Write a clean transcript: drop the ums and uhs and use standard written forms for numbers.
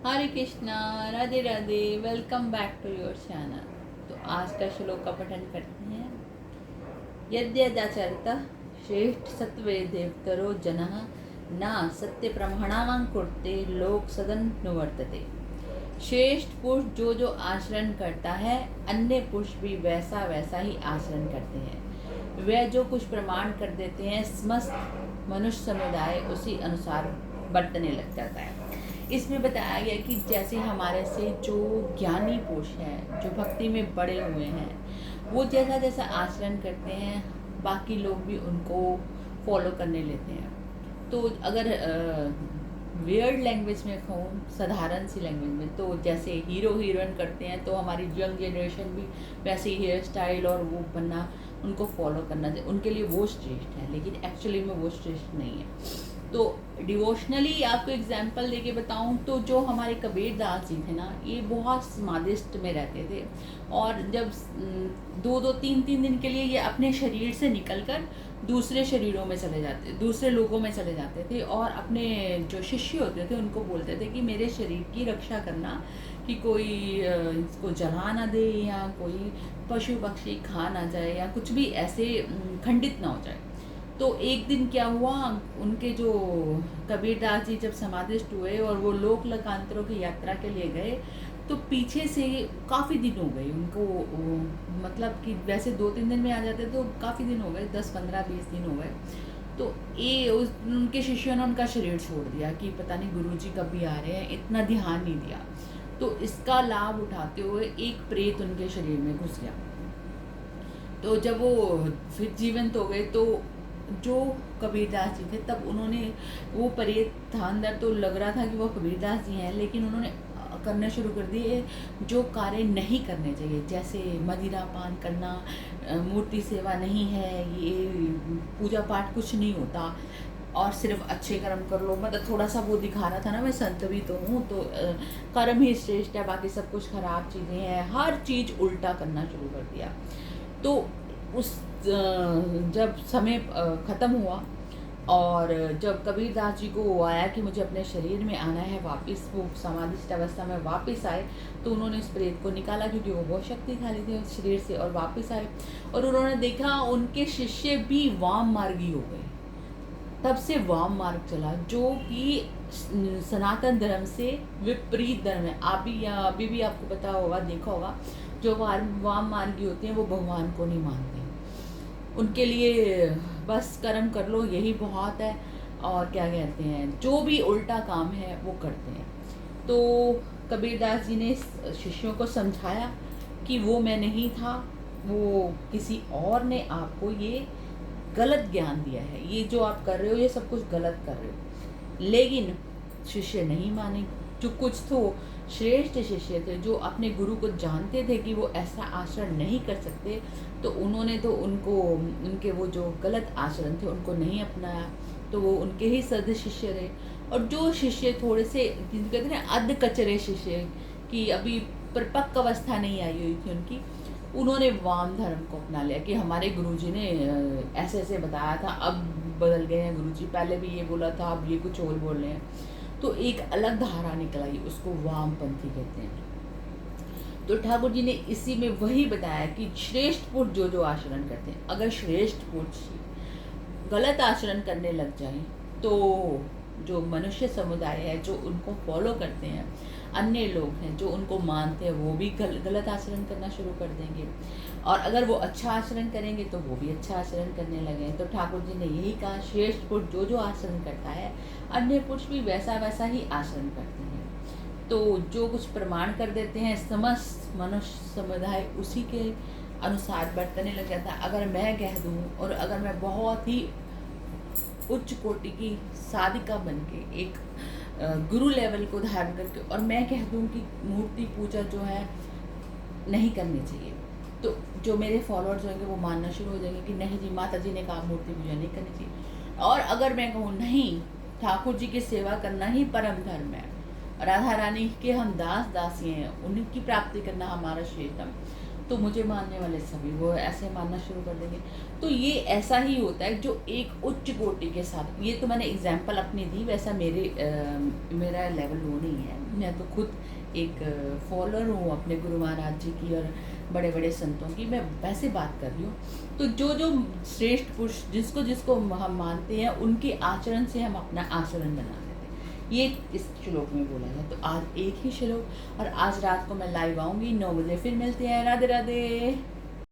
Hare Krishna, Radhe Radhe. Welcome back to your channel. तो आज का श्लोक का पठन करते हैं। यद्यदाचरतः श्रेष्ठ सत्वे देवतरो जनः न सत्य प्रमाणावान कुर्ते लोक सदन वर्तते। श्रेष्ठ पुरुष जो आचरण करता है, अन्य पुरुष भी वैसा वैसा ही आचरण करते हैं। वह जो कुछ प्रमाण कर देते हैं, समस्त मनुष्य समुदाय उसी अनुसार बरतने लग जाता है। इसमें बताया गया कि जैसे हमारे से जो ज्ञानी पुरुष हैं, जो भक्ति में बड़े हुए हैं, वो जैसा जैसा आचरण करते हैं, बाकी लोग भी उनको फॉलो करने लेते हैं। तो अगर वियर्ड लैंग्वेज में कहूँ, साधारण सी लैंग्वेज में, तो जैसे हीरो हीरोइन करते हैं, तो हमारी यंग जनरेशन भी वैसे ही हेयर स्टाइल और वो बनना, उनको फॉलो करना चाहिए। उनके लिए वो श्रेष्ठ है, लेकिन एक्चुअली में वो श्रेष्ठ नहीं है। तो डिवोशनली आपको एग्जाम्पल देके बताऊं तो जो हमारे कबीर दास जी थे ना, ये बहुत समाधिस्ट में रहते थे। और जब 2-2 3-3 दिन के लिए ये अपने शरीर से निकलकर दूसरे शरीरों में चले जाते, दूसरे लोगों में चले जाते थे, और अपने जो शिष्य होते थे उनको बोलते थे कि मेरे शरीर की रक्षा करना, कि कोई इसको जला ना दे, या कोई पशु पक्षी खा ना जाए, या कुछ भी ऐसे खंडित ना हो जाए। तो एक दिन क्या हुआ, उनके जो कबीर दास जी जब समाधिष्ट हुए और वो लोक लोकांतरों की यात्रा के लिए गए, तो पीछे से काफ़ी दिन हो गए उनको, मतलब कि वैसे 2-3 दिन में आ जाते तो काफ़ी दिन हो गए, 10-15-20 दिन हो गए। तो ये उनके शिष्यों ने उनका शरीर छोड़ दिया कि पता नहीं गुरुजी कब भी आ रहे हैं, इतना ध्यान नहीं दिया। तो इसका लाभ उठाते हुए एक प्रेत उनके शरीर में घुस गया। तो जब वो फिर जीवंत हो गए, तो जो कबीरदास जी थे, तब उन्होंने, वो प्रेत था अंदर, तो लग रहा था कि वो कबीरदास जी हैं, लेकिन उन्होंने करने शुरू कर दिए जो कार्य नहीं करने चाहिए, जैसे मदिरा पान करना, मूर्ति सेवा नहीं है, ये पूजा पाठ कुछ नहीं होता, और सिर्फ अच्छे कर्म कर लो। मतलब थोड़ा सा वो दिखा रहा था ना, मैं संत भी तो हूँ, तो कर्म ही श्रेष्ठ है, बाकी सब कुछ खराब चीज़ें हैं, हर चीज़ उल्टा करना शुरू कर दिया। तो उस जब समय ख़त्म हुआ, और जब कबीरदास जी को वो आया कि मुझे अपने शरीर में आना है वापस, वो समाधिस्थ अवस्था में वापस आए, तो उन्होंने उस प्रेत को निकाला, क्योंकि वो बहुत शक्तिशाली थे उस शरीर से, और वापस आए, और उन्होंने देखा उनके शिष्य भी वाम मार्गी हो गए। तब से वाम मार्ग चला, जो कि सनातन धर्म से विपरीत धर्म है। अभी भी आपको पता होगा, देखा होगा, जो वाम मार्गी होते हैं वो भगवान को नहीं मानते। उनके लिए बस कर्म कर लो, यही बहुत है, और क्या कहते हैं, जो भी उल्टा काम है वो करते हैं। तो कबीरदास जी ने शिष्यों को समझाया कि वो मैं नहीं था, वो किसी और ने आपको ये गलत ज्ञान दिया है, ये जो आप कर रहे हो ये सब कुछ गलत कर रहे हो। लेकिन शिष्य नहीं माने। जो कुछ तो श्रेष्ठ शिष्य थे, जो अपने गुरु को जानते थे कि वो ऐसा आचरण नहीं कर सकते, तो उन्होंने तो उनको, उनके वो जो गलत आचरण थे उनको नहीं अपनाया, तो वो उनके ही सद शिष्य रहे। और जो शिष्य थोड़े से, जिनको कहते हैं अध कचरे शिष्य, कि अभी परिपक्व अवस्था नहीं आई हुई थी उनकी, उन्होंने वाम धर्म को अपना लिया कि हमारे गुरुजी ने ऐसे ऐसे बताया था, अब बदल गए हैं गुरुजी, पहले भी ये बोला था, अब ये कुछ और बोल रहे हैं। तो एक अलग धारा निकल आई, उसको वामपंथी कहते हैं। तो ठाकुर जी ने इसी में वही बताया कि श्रेष्ठ पुरुष जो जो आचरण करते हैं, अगर श्रेष्ठ पुरुष गलत आचरण करने लग जाए, तो जो मनुष्य समुदाय है, जो उनको फॉलो करते हैं, अन्य लोग हैं जो उनको मानते हैं, वो भी गलत आचरण करना शुरू कर देंगे। और अगर वो अच्छा आचरण करेंगे तो वो भी अच्छा आचरण करने लगे। तो ठाकुर जी ने यही कहा, श्रेष्ठ पुरुष जो जो आचरण करता है, अन्य पुरुष भी वैसा वैसा ही आचरण करते हैं। तो जो कुछ प्रमाण कर देते हैं, समस्त मनुष्य समुदाय उसी के अनुसार बरतने लग जाता है। अगर मैं कह दूँ, और अगर मैं बहुत ही उच्च कोटि की साधिका बन के, एक गुरु लेवल को धारण करके, और मैं कह दूं कि मूर्ति पूजा जो है नहीं करनी चाहिए, तो जो मेरे फॉलोअर्स होंगे वो मानना शुरू हो जाएंगे कि नहीं जी, माता जी ने कहा मूर्ति पूजा नहीं करनी चाहिए। और अगर मैं कहूँ नहीं, ठाकुर जी की सेवा करना ही परम धर्म है, राधा रानी के हम दास दासी हैं, उनकी प्राप्ति करना हमारा श्रेष्ठतम, तो मुझे मानने वाले सभी वो ऐसे मानना शुरू कर देंगे। तो ये ऐसा ही होता है जो एक उच्च कोटि के साथ, ये तो मैंने एग्जांपल अपनी दी, वैसा मेरा लेवल वो नहीं है। मैं तो खुद एक फॉलोअर हूँ अपने गुरु महाराज जी की और बड़े बड़े संतों की, मैं वैसे बात कर रही हूँ। तो जो जो श्रेष्ठ पुरुष जिसको जिसको हम मानते हैं, उनके आचरण से हम अपना आचरण बना लेते हैं। ये इस श्लोक में बोला है। तो आज एक ही श्लोक, और आज रात को मैं लाइव आऊँगी 9 बजे, फिर मिलते हैं। राधे राधे।